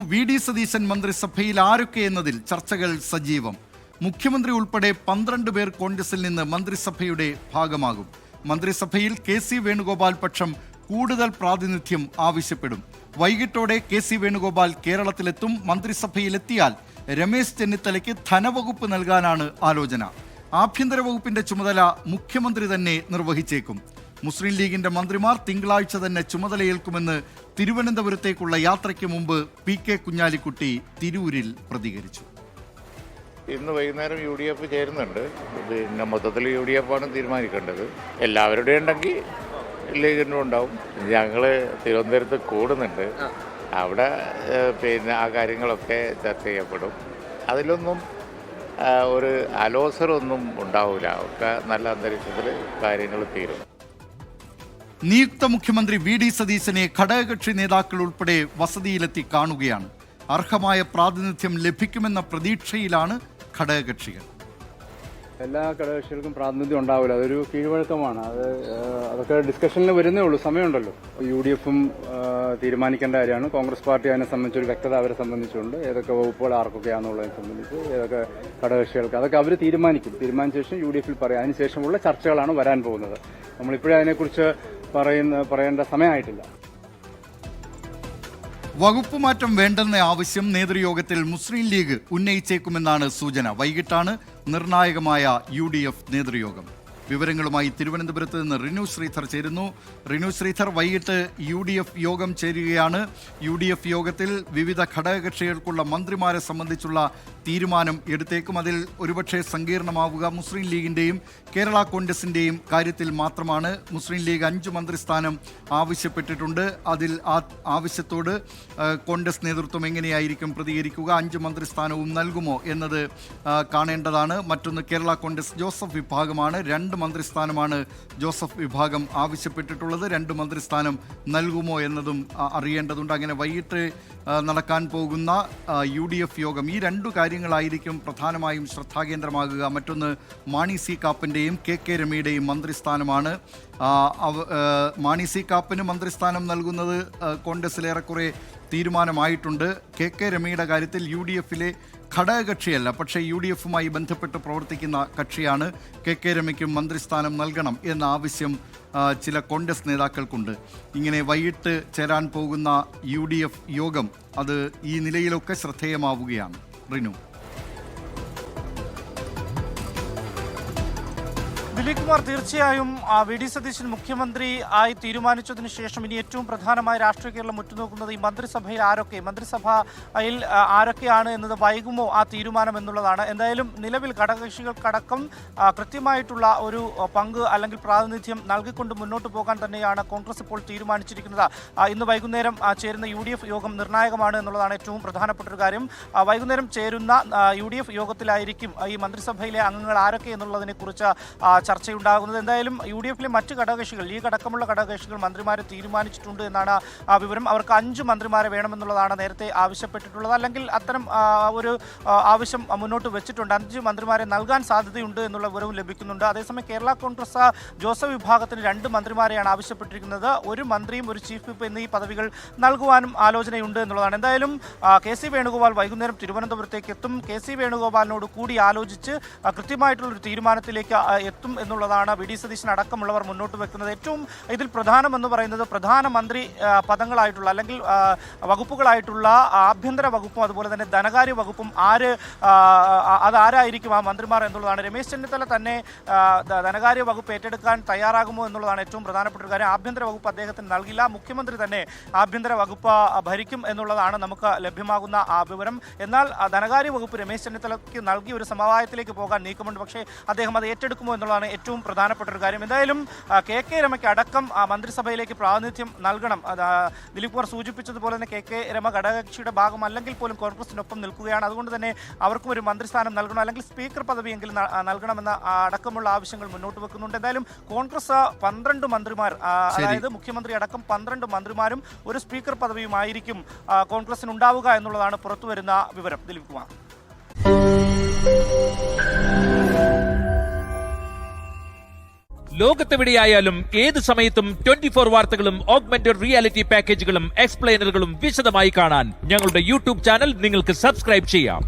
VD. Satheesan മന്ത്രിസഭയിൽ ആരൊക്കെ എന്നതിൽ ചർച്ചകൾ സജീവം. മുഖ്യമന്ത്രി ഉൾപ്പെടെ 12 പേർ കോൺഗ്രസിൽ നിന്ന് മന്ത്രിസഭയുടെ ഭാഗമാകും. മന്ത്രിസഭയിൽ കെ.സി. വേണുഗോപാൽ പക്ഷം കൂടുതൽ പ്രാതിനിധ്യം ആവശ്യപ്പെടും. വൈകിട്ടോടെ കെ.സി. വേണുഗോപാൽ കേരളത്തിലെത്തും. മന്ത്രിസഭയിലെത്തിയാൽ രമേശ് ചെന്നിത്തലയ്ക്ക് ധനവകുപ്പ് നൽകാനാണ് ആലോചന. ആഭ്യന്തര വകുപ്പിന്റെ ചുമതല മുഖ്യമന്ത്രി തന്നെ നിർവഹിച്ചേക്കും. മുസ്ലിം ലീഗിന്റെ മന്ത്രിമാർ തിങ്കളാഴ്ച തന്നെ ചുമതലയേൽക്കുമെന്ന് തിരുവനന്തപുരത്തേക്കുള്ള യാത്രയ്ക്ക് മുമ്പ് പി.കെ. കുഞ്ഞാലിക്കുട്ടി തിരൂരിൽ പ്രതികരിച്ചു. ഇന്ന് വൈകുന്നേരം UDF ചേരുന്നുണ്ട്. പിന്നെ മൊത്തത്തിൽ UDF ആണ് തീരുമാനിക്കേണ്ടത്. എല്ലാവരുടെയും ഉണ്ടെങ്കിൽ ലീഗിനും ഉണ്ടാവും. ഞങ്ങൾ തിരുവനന്തപുരത്ത് കൂടുന്നുണ്ട്. അവിടെ പിന്നെ ആ കാര്യങ്ങളൊക്കെ ചർച്ച ചെയ്യപ്പെടും. അതിലൊന്നും ഒരു അലോസരമൊന്നും ഉണ്ടാവില്ല. ഒക്കെ നല്ല അന്തരീക്ഷത്തിൽ കാര്യങ്ങൾ തീരും. നിയുക്ത മുഖ്യമന്ത്രി വി.ഡി. സതീശനെ ഘടകകക്ഷി നേതാക്കൾ ഉൾപ്പെടെ വസതിയിലെത്തി കാണുകയാണ്. അർഹമായ പ്രാതിനിധ്യം ലഭിക്കുമെന്ന പ്രതീക്ഷയിലാണ് ഘടകകക്ഷികൾ. എല്ലാ ഘടകകക്ഷികൾക്കും പ്രാതിനിധ്യം ഉണ്ടാവില്ല. അതൊരു കീഴ്വഴക്കമാണ്. അതൊക്കെ ഡിസ്കഷനിൽ വരുന്നേ ഉള്ളൂ. സമയമുണ്ടല്ലോ. UDF തീരുമാനിക്കേണ്ട കാര്യമാണ്. കോൺഗ്രസ് പാർട്ടി അതിനെ സംബന്ധിച്ചൊരു വ്യക്തത അവരെ സംബന്ധിച്ചുണ്ട്. ഏതൊക്കെ വകുപ്പുകൾ ആർക്കൊക്കെയാണെന്നുള്ളതിനെ സംബന്ധിച്ച് ഏതൊക്കെ ഘടകകക്ഷികൾക്ക് അതൊക്കെ അവർ തീരുമാനിക്കും. തീരുമാനിച്ച ശേഷം UDF പറയാം. അതിനുശേഷമുള്ള ചർച്ചകളാണ് വരാൻ പോകുന്നത്. നമ്മളിപ്പോഴേ അതിനെക്കുറിച്ച് പറയേണ്ട സമയമായിട്ടില്ല. വകുപ്പ് മാറ്റം വേണ്ടെന്ന ആവശ്യം നേതൃയോഗത്തിൽ മുസ്ലിം ലീഗ് ഉന്നയിച്ചേക്കുമെന്നാണ് സൂചന. വൈകിട്ടാണ് നിർണായകമായ UDF നേതൃയോഗം. വിവരങ്ങളുമായി തിരുവനന്തപുരത്ത് നിന്ന് റിനു ശ്രീധർ ചേരുന്നു. റിനു ശ്രീധർ, വൈകിട്ട് UDF യോഗം ചേരുകയാണ്. UDF യോഗത്തിൽ വിവിധ ഘടകകക്ഷികൾക്കുള്ള മന്ത്രിമാരെ സംബന്ധിച്ചുള്ള തീരുമാനം എടുത്തേക്കും. അതിൽ ഒരുപക്ഷെ സങ്കീർണമാവുക മുസ്ലിം ലീഗിൻ്റെയും കേരള കോൺഗ്രസിൻ്റെയും കാര്യത്തിൽ മാത്രമാണ്. മുസ്ലിം ലീഗ് 5 മന്ത്രിസ്ഥാനം ആവശ്യപ്പെട്ടിട്ടുണ്ട്. അതിൽ ആ ആവശ്യത്തോട് കോൺഗ്രസ് നേതൃത്വം എങ്ങനെയായിരിക്കും പ്രതികരിക്കുക? 5 മന്ത്രിസ്ഥാനവും നൽകുമോ എന്നത് കാണേണ്ടതാണ്. മറ്റൊന്ന്, കേരള കോൺഗ്രസ് ജോസഫ് വിഭാഗമാണ്. 2 മന്ത്രിസ്ഥാനമാണ് ജോസഫ് വിഭാഗം ആവശ്യപ്പെട്ടിട്ടുള്ളത്. 2 മന്ത്രിസ്ഥാനം നൽകുമോ എന്നതും അറിയേണ്ടതുണ്ട്. അങ്ങനെ വൈകിട്ട് നടക്കാൻ പോകുന്ന UDF യോഗം ഈ 2 കാര്യങ്ങളായിരിക്കും പ്രധാനമായും ശ്രദ്ധാകേന്ദ്രമാകുക. മറ്റൊന്ന്, മാണി സി കാപ്പൻ്റെയും KK രമയുടെയും മന്ത്രിസ്ഥാനമാണ്. മാണി സി കാപ്പന് മന്ത്രിസ്ഥാനം നൽകുന്നത് കോൺഗ്രസിലേറെക്കുറെ തീരുമാനമായിട്ടുണ്ട്. KK രമയുടെ കാര്യത്തിൽ UDFിലെ ഘടകകക്ഷിയല്ല, പക്ഷേ UDFുമായി ബന്ധപ്പെട്ട് പ്രവർത്തിക്കുന്ന കക്ഷിയാണ്. KK രമയ്ക്കും മന്ത്രിസ്ഥാനം നൽകണം എന്ന ആവശ്യം ചില കോൺഗ്രസ് നേതാക്കൾക്കുണ്ട്. ഇങ്ങനെ വൈകിട്ട് ചേരാൻ പോകുന്ന UDF യോഗം അത് ഈ നിലയിലൊക്കെ ശ്രദ്ധേയമാവുകയാണ്. റിനു. ദിലീപ് കുമാർ, തീർച്ചയായും വി.ഡി. സതീശൻ മുഖ്യമന്ത്രി ആയി തീരുമാനിച്ചതിന് ശേഷം ഇനി ഏറ്റവും പ്രധാനമായ രാഷ്ട്രീയ കേരളം ഉറ്റുനോക്കുന്നത് ഈ മന്ത്രിസഭയിൽ മന്ത്രിസഭയിൽ ആരൊക്കെയാണ് എന്നത് വൈകുമോ ആ തീരുമാനം എന്നുള്ളതാണ്. എന്തായാലും നിലവിൽ ഘടകകക്ഷികൾക്കടക്കം കൃത്യമായിട്ടുള്ള ഒരു പങ്ക് അല്ലെങ്കിൽ പ്രാതിനിധ്യം നൽകിക്കൊണ്ട് മുന്നോട്ട് പോകാൻ തന്നെയാണ് കോൺഗ്രസ് ഇപ്പോൾ തീരുമാനിച്ചിരിക്കുന്നത്. ഇന്ന് വൈകുന്നേരം ചേരുന്ന UDF യോഗം നിർണായകമാണ് എന്നുള്ളതാണ് ഏറ്റവും പ്രധാനപ്പെട്ട ഒരു കാര്യം. വൈകുന്നേരം ചേരുന്ന UDF യോഗത്തിലായിരിക്കും ഈ മന്ത്രിസഭയിലെ അംഗങ്ങൾ ആരൊക്കെ എന്നുള്ളതിനെക്കുറിച്ച് ചർച്ചയുണ്ടാകുന്നത്. എന്തായാലും UDFിലെ മറ്റ് ഘടകകക്ഷികൾ, ലീഗ് അടക്കമുള്ള ഘടകകക്ഷികൾ മന്ത്രിമാരെ തീരുമാനിച്ചിട്ടുണ്ട് എന്നാണ് വിവരം. അവർക്ക് 5 മന്ത്രിമാരെ വേണമെന്നുള്ളതാണ് നേരത്തെ ആവശ്യപ്പെട്ടിട്ടുള്ളത്. അല്ലെങ്കിൽ അത്തരം ഒരു ആവശ്യം മുന്നോട്ട് വെച്ചിട്ടുണ്ട്. 5 മന്ത്രിമാരെ നൽകാൻ സാധ്യതയുണ്ട് എന്നുള്ള വിവരവും ലഭിക്കുന്നുണ്ട്. അതേസമയം കേരള കോൺഗ്രസ് ജോസഫ് വിഭാഗത്തിന് 2 മന്ത്രിമാരെയാണ് ആവശ്യപ്പെട്ടിരിക്കുന്നത്. ഒരു മന്ത്രിയും ഒരു ചീഫ് വിപ്പ് എന്നീ പദവികൾ നൽകുവാനും ആലോചനയുണ്ട് എന്നുള്ളതാണ്. എന്തായാലും കെ.സി. വേണുഗോപാൽ വൈകുന്നേരം തിരുവനന്തപുരത്തേക്ക് എത്തും. കെ.സി. വേണുഗോപാലിനോട് കൂടി ആലോചിച്ച് കൃത്യമായിട്ടുള്ളൊരു തീരുമാനത്തിലേക്ക് എത്തും എന്നുള്ളതാണ് വി.ഡി. സതീശൻ അടക്കമുള്ളവർ മുന്നോട്ട് വെക്കുന്നത്. ഏറ്റവും ഇതിൽ പ്രധാനമെന്ന് പറയുന്നത് പ്രധാനമന്ത്രി പദങ്ങളായിട്ടുള്ള അല്ലെങ്കിൽ വകുപ്പുകളായിട്ടുള്ള ആഭ്യന്തര വകുപ്പും അതുപോലെ തന്നെ ധനകാര്യ വകുപ്പും അതാരായിരിക്കും ആ മന്ത്രിമാർ എന്നുള്ളതാണ്. രമേശ് ചെന്നിത്തല തന്നെ ധനകാര്യ വകുപ്പ് ഏറ്റെടുക്കാൻ തയ്യാറാകുമോ എന്നുള്ളതാണ് ഏറ്റവും പ്രധാനപ്പെട്ട ഒരു കാര്യം. ആഭ്യന്തര വകുപ്പ് അദ്ദേഹത്തിന് നൽകില്ല. മുഖ്യമന്ത്രി തന്നെ ആഭ്യന്തര വകുപ്പ് ഭരിക്കും എന്നുള്ളതാണ് നമുക്ക് ലഭ്യമാകുന്ന വിവരം. എന്നാൽ ധനകാര്യ വകുപ്പ് രമേശ് ചെന്നിത്തലയ്ക്ക് നൽകി ഒരു സമവായത്തിലേക്ക് പോകാൻ നീക്കമുണ്ട്. പക്ഷേ അദ്ദേഹം അത് ഏറ്റെടുക്കുമോ എന്നുള്ളതാണ് ഏറ്റവും പ്രധാനപ്പെട്ട ഒരു കാര്യം. എന്തായാലും KK രമയ്ക്ക് അടക്കം മന്ത്രിസഭയിലേക്ക് പ്രാതിനിധ്യം നൽകണം. ദിലീപ് കുമാർ സൂചിപ്പിച്ചതുപോലെ തന്നെ KK രമ ഘടകകക്ഷിയുടെ ഭാഗം അല്ലെങ്കിൽ പോലും കോൺഗ്രസിനൊപ്പം നിൽക്കുകയാണ്. അതുകൊണ്ട് തന്നെ അവർക്കും ഒരു മന്ത്രിസ്ഥാനം നൽകണം, അല്ലെങ്കിൽ സ്പീക്കർ പദവിയെങ്കിലും നൽകണമെന്ന അടക്കമുള്ള ആവശ്യങ്ങൾ മുന്നോട്ട് വെക്കുന്നുണ്ട്. എന്തായാലും കോൺഗ്രസ് 12 മന്ത്രിമാർ, അതായത് മുഖ്യമന്ത്രി അടക്കം 12 മന്ത്രിമാരും ഒരു സ്പീക്കർ പദവിയുമായിരിക്കും കോൺഗ്രസിന് ഉണ്ടാവുക എന്നുള്ളതാണ് പുറത്തുവരുന്ന വിവരം. ദിലീപ് കുമാർ. ലോകത്തെവിടെയായാലും ഏത് സമയത്തും 24 വാർത്തകളും ഓഗ്മെന്റഡ് റിയാലിറ്റി പാക്കേജുകളും എക്സ്പ്ലെയിനറുകളും വിശദമായി കാണാൻ ഞങ്ങളുടെ യൂട്യൂബ് ചാനൽ നിങ്ങൾക്ക് സബ്സ്ക്രൈബ് ചെയ്യാം.